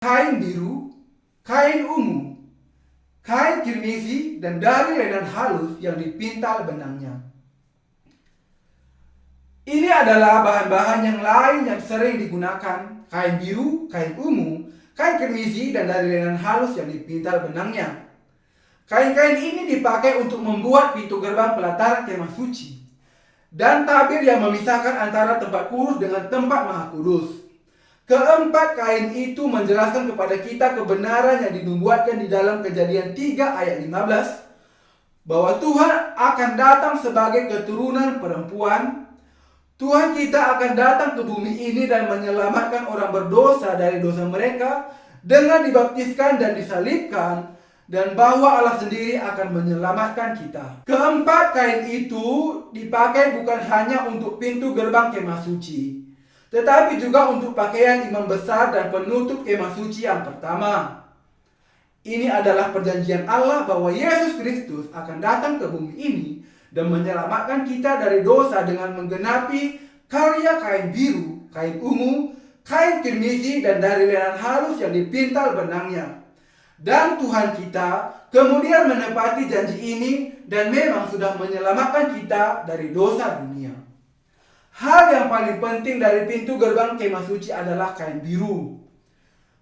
kain biru, kain ungu, kain kirmizi, dan dari lenan halus yang dipintal benangnya. Ini adalah bahan-bahan yang lain yang sering digunakan: kain biru, kain ungu, kain kirmizi, dan dari lenan halus yang dipintal benangnya. Kain-kain ini dipakai untuk membuat pintu gerbang pelataran kemah suci dan tabir yang memisahkan antara tempat kudus dengan tempat maha kudus. Keempat kain itu menjelaskan kepada kita kebenaran yang dinubuatkan di dalam Kejadian 3 ayat 15, bahwa Tuhan akan datang sebagai keturunan perempuan. Tuhan kita akan datang ke bumi ini dan menyelamatkan orang berdosa dari dosa mereka dengan dibaptiskan dan disalibkan, dan bahwa Allah sendiri akan menyelamatkan kita. Keempat kain itu dipakai bukan hanya untuk pintu gerbang kemah suci, tetapi juga untuk pakaian imam besar dan penutup kemah suci yang pertama. Ini adalah perjanjian Allah bahwa Yesus Kristus akan datang ke bumi ini dan menyelamatkan kita dari dosa dengan menggenapi karya kain biru, kain ungu, kain kirmizi, dan dari lenan halus yang dipintal benangnya. Dan Tuhan kita kemudian menepati janji ini dan memang sudah menyelamatkan kita dari dosa dunia. Hal yang paling penting dari pintu gerbang kemah suci adalah kain biru.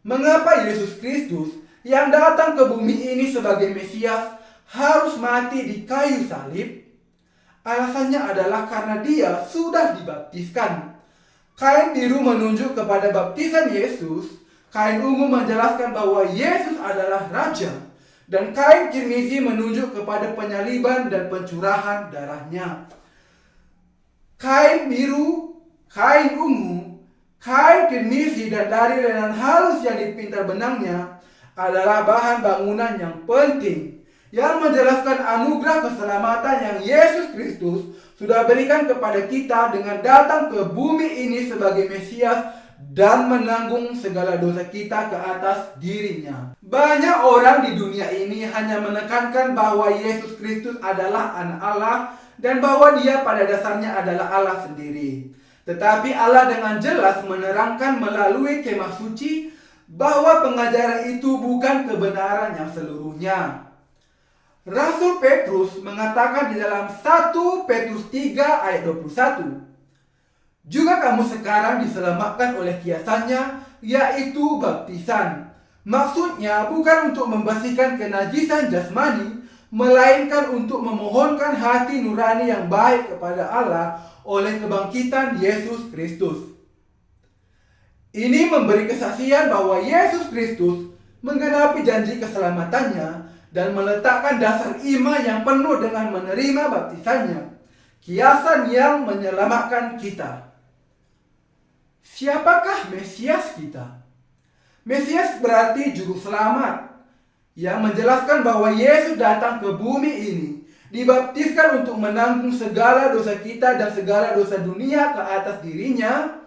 Mengapa Yesus Kristus yang datang ke bumi ini sebagai Mesias harus mati di kayu salib? Alasannya adalah karena dia sudah dibaptiskan. Kain biru menunjuk kepada baptisan Yesus, kain ungu menjelaskan bahwa Yesus adalah Raja, dan kain kirmizi menunjuk kepada penyaliban dan pencurahan darahnya. Kain biru, kain ungu, kain kirmizi, dan dari lenan halus yang dipintal benangnya adalah bahan bangunan yang penting yang menjelaskan anugerah keselamatan yang Yesus Kristus sudah berikan kepada kita dengan datang ke bumi ini sebagai Mesias dan menanggung segala dosa kita ke atas dirinya. Banyak orang di dunia ini hanya menekankan bahwa Yesus Kristus adalah anak Allah dan bahwa dia pada dasarnya adalah Allah sendiri. Tetapi Allah dengan jelas menerangkan melalui kemah suci bahwa pengajaran itu bukan kebenaran yang seluruhnya. Rasul Petrus mengatakan di dalam 1 Petrus 3 ayat 21, juga kamu sekarang diselamatkan oleh kiasannya, yaitu baptisan. Maksudnya bukan untuk membersihkan kenajisan jasmani, melainkan untuk memohonkan hati nurani yang baik kepada Allah oleh kebangkitan Yesus Kristus. Ini memberi kesaksian bahwa Yesus Kristus menggenapi janji keselamatannya dan meletakkan dasar iman yang penuh dengan menerima baptisannya, kiasan yang menyelamatkan kita. Siapakah Mesias kita? Mesias berarti juru selamat, yang menjelaskan bahwa Yesus datang ke bumi ini, dibaptiskan untuk menanggung segala dosa kita dan segala dosa dunia ke atas dirinya,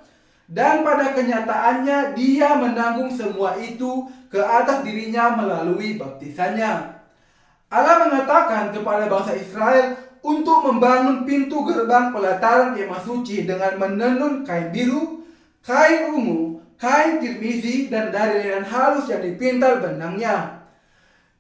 dan pada kenyataannya dia menanggung semua itu ke atas dirinya melalui baptisannya. Allah mengatakan kepada bangsa Israel untuk membangun pintu gerbang pelataran kemah suci dengan menenun kain biru, kain ungu, kain kirmizi, dan dari lenan halus yang dipintal benangnya.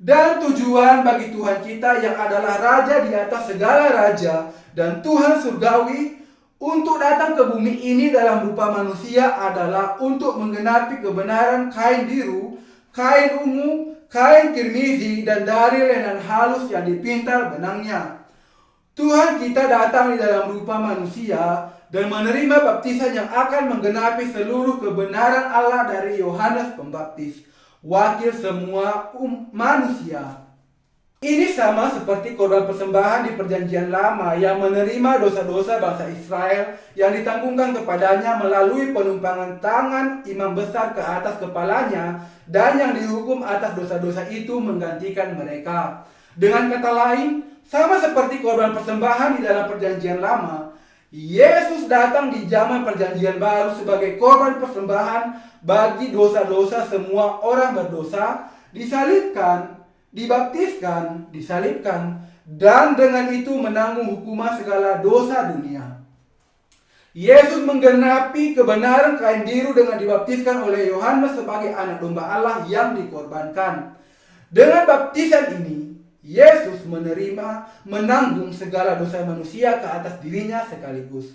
Dan tujuan bagi Tuhan kita yang adalah Raja di atas segala raja dan Tuhan surgawi untuk datang ke bumi ini dalam rupa manusia adalah untuk menggenapi kebenaran kain biru, kain ungu, kain kirmizi, dan dari lenan halus yang dipintal benangnya. Tuhan kita datang di dalam rupa manusia dan menerima baptisan yang akan menggenapi seluruh kebenaran Allah dari Yohanes Pembaptis, wakil semua manusia. Ini sama seperti korban persembahan di perjanjian lama yang menerima dosa-dosa bangsa Israel yang ditanggungkan kepadanya melalui penumpangan tangan imam besar ke atas kepalanya, dan yang dihukum atas dosa-dosa itu menggantikan mereka. Dengan kata lain, sama seperti korban persembahan di dalam perjanjian lama, Yesus datang di zaman perjanjian baru sebagai korban persembahan bagi dosa-dosa semua orang berdosa, disalibkan, dibaptiskan, disalibkan, dan dengan itu menanggung hukuman segala dosa dunia. Yesus menggenapi kebenaran kain biru dengan dibaptiskan oleh Yohanes sebagai anak domba Allah yang dikorbankan. Dengan baptisan ini, Yesus menanggung segala dosa manusia ke atas dirinya sekaligus.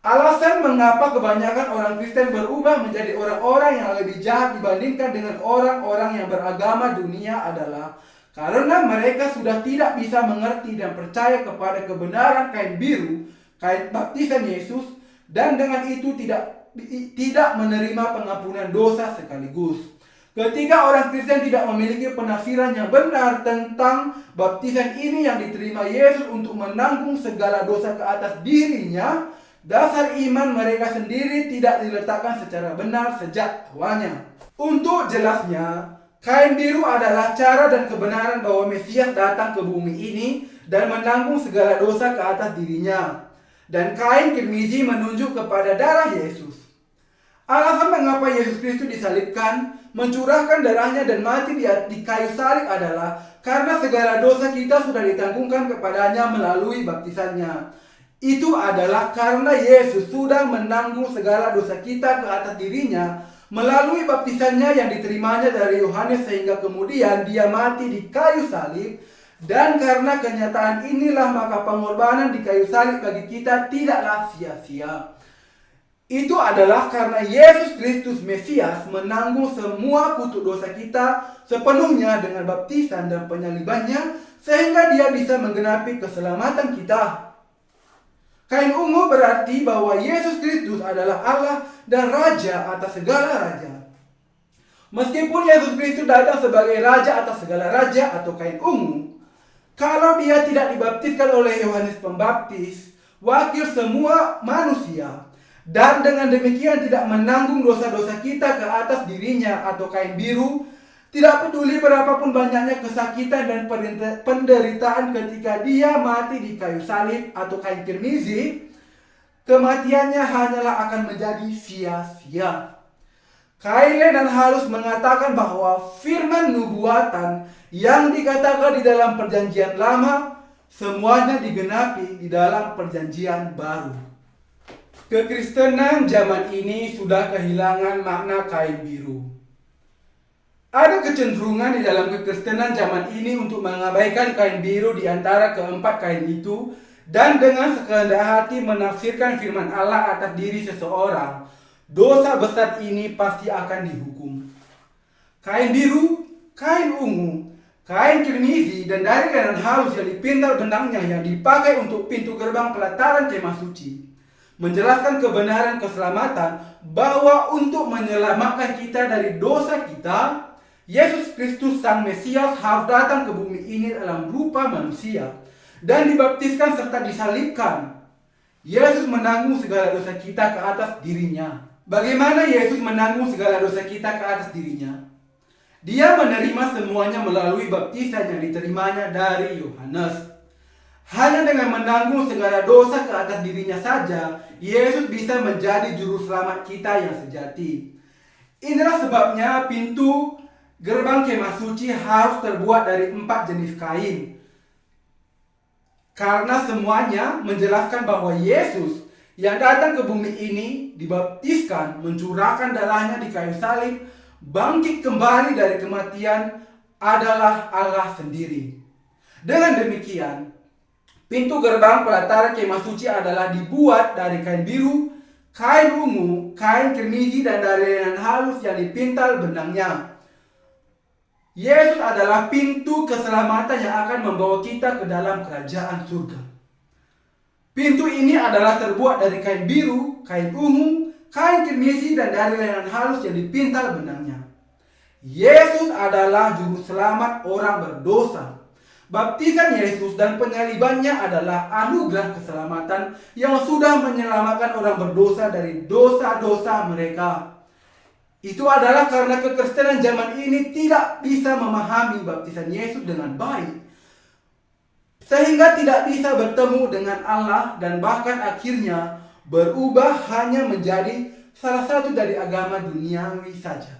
Alasan mengapa kebanyakan orang Kristen berubah menjadi orang-orang yang lebih jahat dibandingkan dengan orang-orang yang beragama dunia adalah karena mereka sudah tidak bisa mengerti dan percaya kepada kebenaran kain biru, kain baptisan Yesus, dan dengan itu tidak menerima pengampunan dosa sekaligus. Ketika orang Kristen tidak memiliki penafsiran yang benar tentang baptisan ini yang diterima Yesus untuk menanggung segala dosa ke atas dirinya, dasar iman mereka sendiri tidak diletakkan secara benar sejak awalnya. Untuk jelasnya, kain biru adalah cara dan kebenaran bahwa Mesias datang ke bumi ini dan menanggung segala dosa ke atas dirinya. Dan kain kirmizi menunjuk kepada darah Yesus. Alasan mengapa Yesus Kristus disalibkan, mencurahkan darahnya dan mati di kayu salib adalah karena segala dosa kita sudah ditanggungkan kepadanya melalui baptisannya. Itu adalah karena Yesus sudah menanggung segala dosa kita ke atas dirinya melalui baptisannya yang diterimanya dari Yohanes sehingga kemudian dia mati di kayu salib. Dan karena kenyataan inilah maka pengorbanan di kayu salib bagi kita tidaklah sia-sia. Itu adalah karena Yesus Kristus Mesias menanggung semua kutuk dosa kita sepenuhnya dengan baptisan dan penyalibannya sehingga dia bisa menggenapi keselamatan kita. Kain ungu berarti bahwa Yesus Kristus adalah Allah dan Raja atas segala raja. Meskipun Yesus Kristus datang sebagai Raja atas segala raja atau kain ungu, kalau dia tidak dibaptiskan oleh Yohanes Pembaptis, wakil semua manusia, dan dengan demikian tidak menanggung dosa-dosa kita ke atas dirinya atau kain biru, tidak peduli berapapun banyaknya kesakitan dan penderitaan ketika dia mati di kayu salib atau kain kirmizi, kematiannya hanyalah akan menjadi sia-sia. Kaile dan Halus mengatakan bahwa firman nubuatan yang dikatakan di dalam perjanjian lama semuanya digenapi di dalam perjanjian baru. Kekristenan zaman ini sudah kehilangan makna kain biru. Ada kecenderungan di dalam kekristenan zaman ini untuk mengabaikan kain biru di antara keempat kain itu dan dengan sekehendak hati menafsirkan firman Allah atas diri seseorang. Dosa besar ini pasti akan dihukum. Kain biru, kain ungu, kain kirmizi, dan dari lenan halus yang dipintal benangnya yang dipakai untuk pintu gerbang pelataran kemah suci menjelaskan kebenaran keselamatan bahwa untuk menyelamatkan kita dari dosa kita, Yesus Kristus Sang Mesias harus datang ke bumi ini dalam rupa manusia dan dibaptiskan serta disalibkan. Yesus menanggung segala dosa kita ke atas dirinya. Bagaimana Yesus menanggung segala dosa kita ke atas dirinya? Dia menerima semuanya melalui baptisan yang diterimanya dari Yohanes. Hanya dengan menanggung segala dosa ke atas dirinya saja, Yesus bisa menjadi juru selamat kita yang sejati. Inilah sebabnya pintu gerbang kemah suci harus terbuat dari 4 jenis kain. Karena semuanya menjelaskan bahwa Yesus yang datang ke bumi ini dibaptiskan, mencurahkan darahnya di kayu salib, bangkit kembali dari kematian adalah Allah sendiri. Dengan demikian, pintu gerbang pelataran kemah suci adalah dibuat dari kain biru, kain ungu, kain kirmizi, dan dari lenan halus yang dipintal benangnya. Yesus adalah pintu keselamatan yang akan membawa kita ke dalam kerajaan surga. Pintu ini adalah terbuat dari kain biru, kain ungu, kain kirmizi, dan dari lenan halus yang dipintal benangnya. Yesus adalah juru selamat orang berdosa. Baptisan Yesus dan penyalibannya adalah anugerah keselamatan yang sudah menyelamatkan orang berdosa dari dosa-dosa mereka. Itu adalah karena kekristenan zaman ini tidak bisa memahami baptisan Yesus dengan baik, sehingga tidak bisa bertemu dengan Allah dan bahkan akhirnya berubah hanya menjadi salah satu dari agama duniawi saja.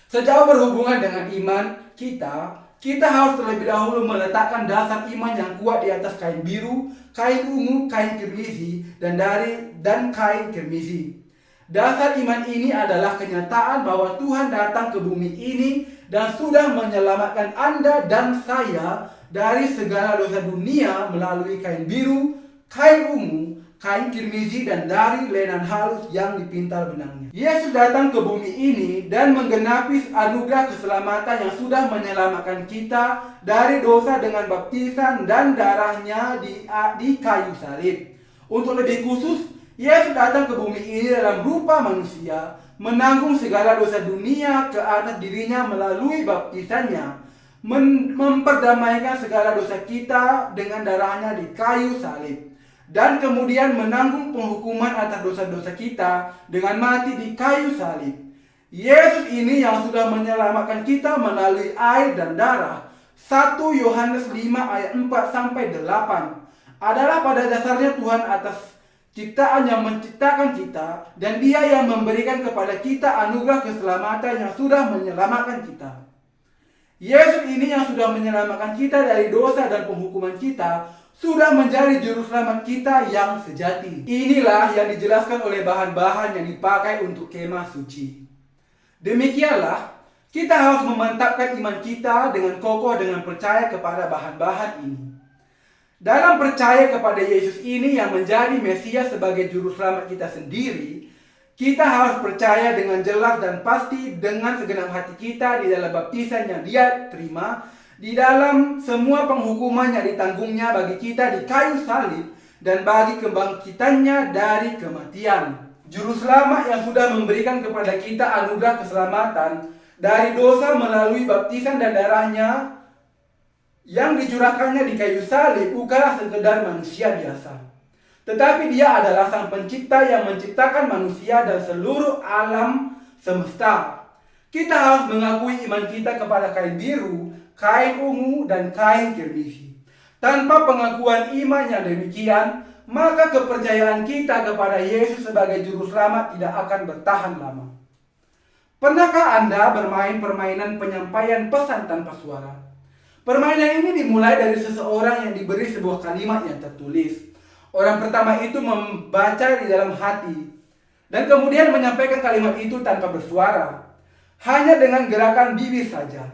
Sejauh berhubungan dengan iman kita, kita harus terlebih dahulu meletakkan dasar iman yang kuat di atas kain biru, kain ungu, kain kirmizi, dan kain kirmizi. Dasar iman ini adalah kenyataan bahwa Tuhan datang ke bumi ini dan sudah menyelamatkan Anda dan saya dari segala dosa dunia melalui kain biru, kain ungu, kain kirmizi, dan dari lenan halus yang dipintal benangnya. Yesus datang ke bumi ini dan menggenapi anugerah keselamatan yang sudah menyelamatkan kita dari dosa dengan baptisan dan darahnya di kayu salib. Untuk lebih khusus, Yesus datang ke bumi ini dalam rupa manusia, menanggung segala dosa dunia ke atas dirinya melalui baptisannya, memperdamaikan segala dosa kita dengan darahnya di kayu salib, dan kemudian menanggung penghukuman atas dosa-dosa kita dengan mati di kayu salib. Yesus ini yang sudah menyelamatkan kita melalui air dan darah. 1 Yohanes 5 ayat 4-8 adalah pada dasarnya Tuhan atas ciptaan yang menciptakan kita, dan Dia yang memberikan kepada kita anugerah keselamatan yang sudah menyelamatkan kita. Yesus ini yang sudah menyelamatkan kita dari dosa dan penghukuman kita, sudah menjadi juru selamat kita yang sejati. Inilah yang dijelaskan oleh bahan-bahan yang dipakai untuk kemah suci. Demikianlah, kita harus memantapkan iman kita dengan kokoh dengan percaya kepada bahan-bahan ini. Dalam percaya kepada Yesus ini yang menjadi Mesias sebagai juru selamat kita sendiri, kita harus percaya dengan jelas dan pasti dengan segenap hati kita di dalam baptisan yang Dia terima, di dalam semua penghukuman yang ditanggungnya bagi kita di kayu salib, dan bagi kebangkitannya dari kematian. Juru selamat yang sudah memberikan kepada kita anugerah keselamatan dari dosa melalui baptisan dan darahnya yang dicurahkannya di kayu salib bukanlah sekedar manusia biasa, tetapi Dia adalah Sang Pencipta yang menciptakan manusia dan seluruh alam semesta. Kita harus mengakui iman kita kepada kain biru, kain ungu, dan kain kirmizi. Tanpa pengakuan iman yang demikian, maka kepercayaan kita kepada Yesus sebagai juru selamat tidak akan bertahan lama. Pernahkah Anda bermain permainan penyampaian pesan tanpa suara? Permainan ini dimulai dari seseorang yang diberi sebuah kalimat yang tertulis. Orang pertama itu membaca di dalam hati dan kemudian menyampaikan kalimat itu tanpa bersuara, hanya dengan gerakan bibir saja.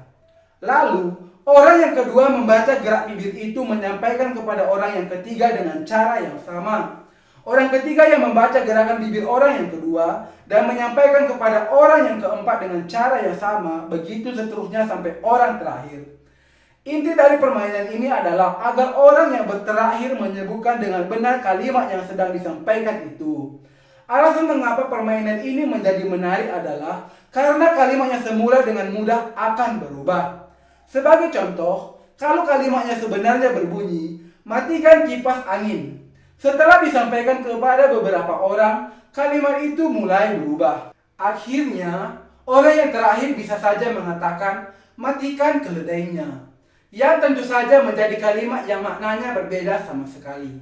Lalu, orang yang kedua membaca gerak bibir itu menyampaikan kepada orang yang ketiga dengan cara yang sama. Orang ketiga yang membaca gerakan bibir orang yang kedua dan menyampaikan kepada orang yang keempat dengan cara yang sama, begitu seterusnya sampai orang terakhir. Inti dari permainan ini adalah agar orang yang terakhir menyebutkan dengan benar kalimat yang sedang disampaikan itu. Alasan mengapa permainan ini menjadi menarik adalah karena kalimatnya semula dengan mudah akan berubah. Sebagai contoh, kalau kalimatnya sebenarnya berbunyi, matikan kipas angin. Setelah disampaikan kepada beberapa orang, kalimat itu mulai berubah. Akhirnya, orang yang terakhir bisa saja mengatakan, matikan keledainya, yang tentu saja menjadi kalimat yang maknanya berbeda sama sekali.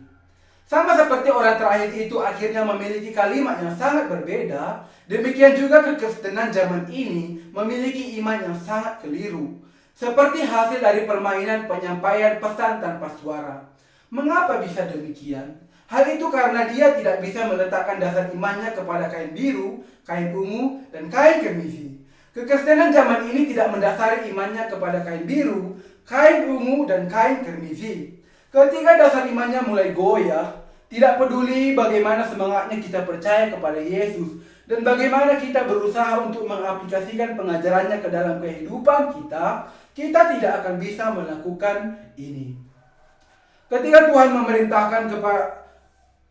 Sama seperti orang terakhir itu akhirnya memiliki kalimat yang sangat berbeda, demikian juga kekristenan zaman ini memiliki iman yang sangat keliru, seperti hasil dari permainan penyampaian pesan tanpa suara. Mengapa bisa demikian? Hal itu karena dia tidak bisa meletakkan dasar imannya kepada kain biru, kain ungu, dan kain kirmizi. Kekristenan zaman ini tidak mendasari imannya kepada kain biru, kain ungu, dan kain kirmizi. Ketika dasar imannya mulai goyah, tidak peduli bagaimana semangatnya kita percaya kepada Yesus dan bagaimana kita berusaha untuk mengaplikasikan pengajarannya ke dalam kehidupan kita, kita tidak akan bisa melakukan ini. Ketika Tuhan memerintahkan kepada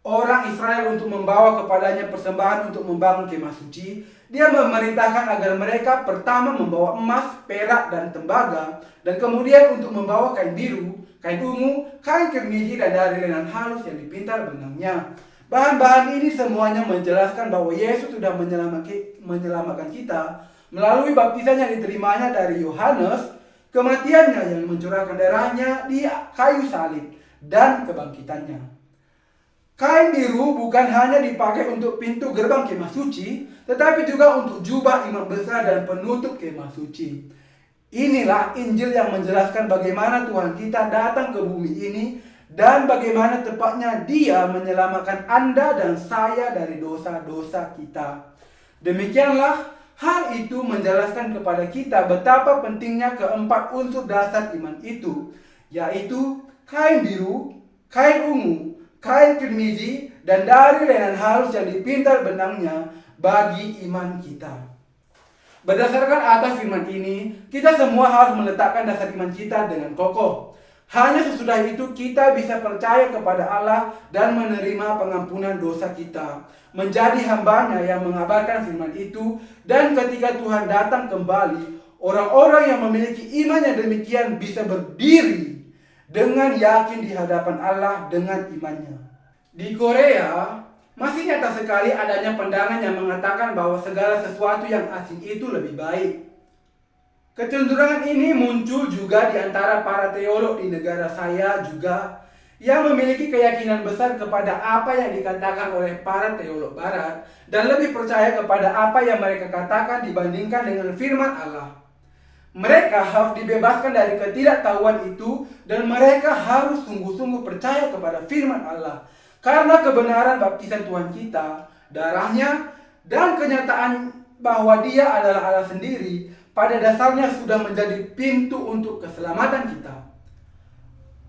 orang Israel untuk membawa kepadanya persembahan untuk membangun kemah suci, Dia memerintahkan agar mereka pertama membawa emas, perak, dan tembaga, dan kemudian untuk membawa kain biru, kain ungu, kain kirmizi, dan dari lenan halus yang dipintal benangnya. Bahan-bahan ini semuanya menjelaskan bahwa Yesus sudah menyelamatkan kita melalui baptisan yang diterimanya dari Yohanes, kematiannya yang mencurahkan darahnya di kayu salib, dan kebangkitannya. Kain biru bukan hanya dipakai untuk pintu gerbang kemah suci, tetapi juga untuk jubah imam besar dan penutup kemah suci. Inilah Injil yang menjelaskan bagaimana Tuhan kita datang ke bumi ini dan bagaimana tepatnya Dia menyelamatkan Anda dan saya dari dosa-dosa kita. Demikianlah hal itu menjelaskan kepada kita betapa pentingnya keempat unsur dasar iman itu, yaitu kain biru, kain ungu, kain kirmizi, dan dari lenan halus yang dipintal benangnya bagi iman kita. Berdasarkan atas firman ini, kita semua harus meletakkan dasar iman kita dengan kokoh. Hanya sesudah itu kita bisa percaya kepada Allah dan menerima pengampunan dosa kita, menjadi hambanya yang mengabarkan firman itu, dan ketika Tuhan datang kembali, orang-orang yang memiliki iman yang demikian bisa berdiri dengan yakin di hadapan Allah dengan imannya. Di Korea, masih nyata sekali adanya pandangan yang mengatakan bahwa segala sesuatu yang asing itu lebih baik. Kecenderungan ini muncul juga di antara para teolog di negara saya juga, yang memiliki keyakinan besar kepada apa yang dikatakan oleh para teolog barat dan lebih percaya kepada apa yang mereka katakan dibandingkan dengan firman Allah. Mereka harus dibebaskan dari ketidaktahuan itu dan mereka harus sungguh-sungguh percaya kepada firman Allah. Karena kebenaran baptisan Tuhan kita, darahnya, dan kenyataan bahwa Dia adalah Allah sendiri, pada dasarnya sudah menjadi pintu untuk keselamatan kita.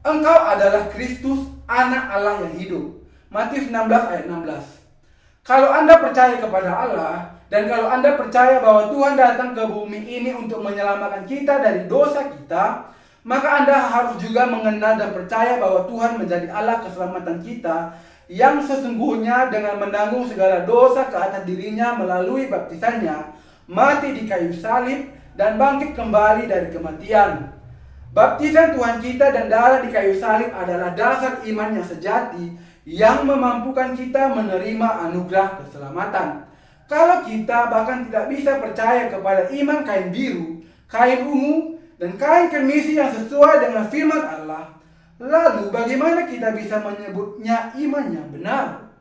Engkau adalah Kristus, anak Allah yang hidup. Matius 16 ayat 16. Kalau Anda percaya kepada Allah, dan kalau Anda percaya bahwa Tuhan datang ke bumi ini untuk menyelamatkan kita dari dosa kita, maka Anda harus juga mengenal dan percaya bahwa Tuhan menjadi Allah keselamatan kita, yang sesungguhnya dengan menanggung segala dosa ke atas dirinya melalui baptisannya, mati di kayu salib, dan bangkit kembali dari kematian. Baptisan Tuhan kita dan darah di kayu salib adalah dasar iman yang sejati yang memampukan kita menerima anugerah keselamatan. Kalau kita bahkan tidak bisa percaya kepada iman kain biru, kain ungu, dan kain kirmizi yang sesuai dengan firman Allah, lalu bagaimana kita bisa menyebutnya iman yang benar?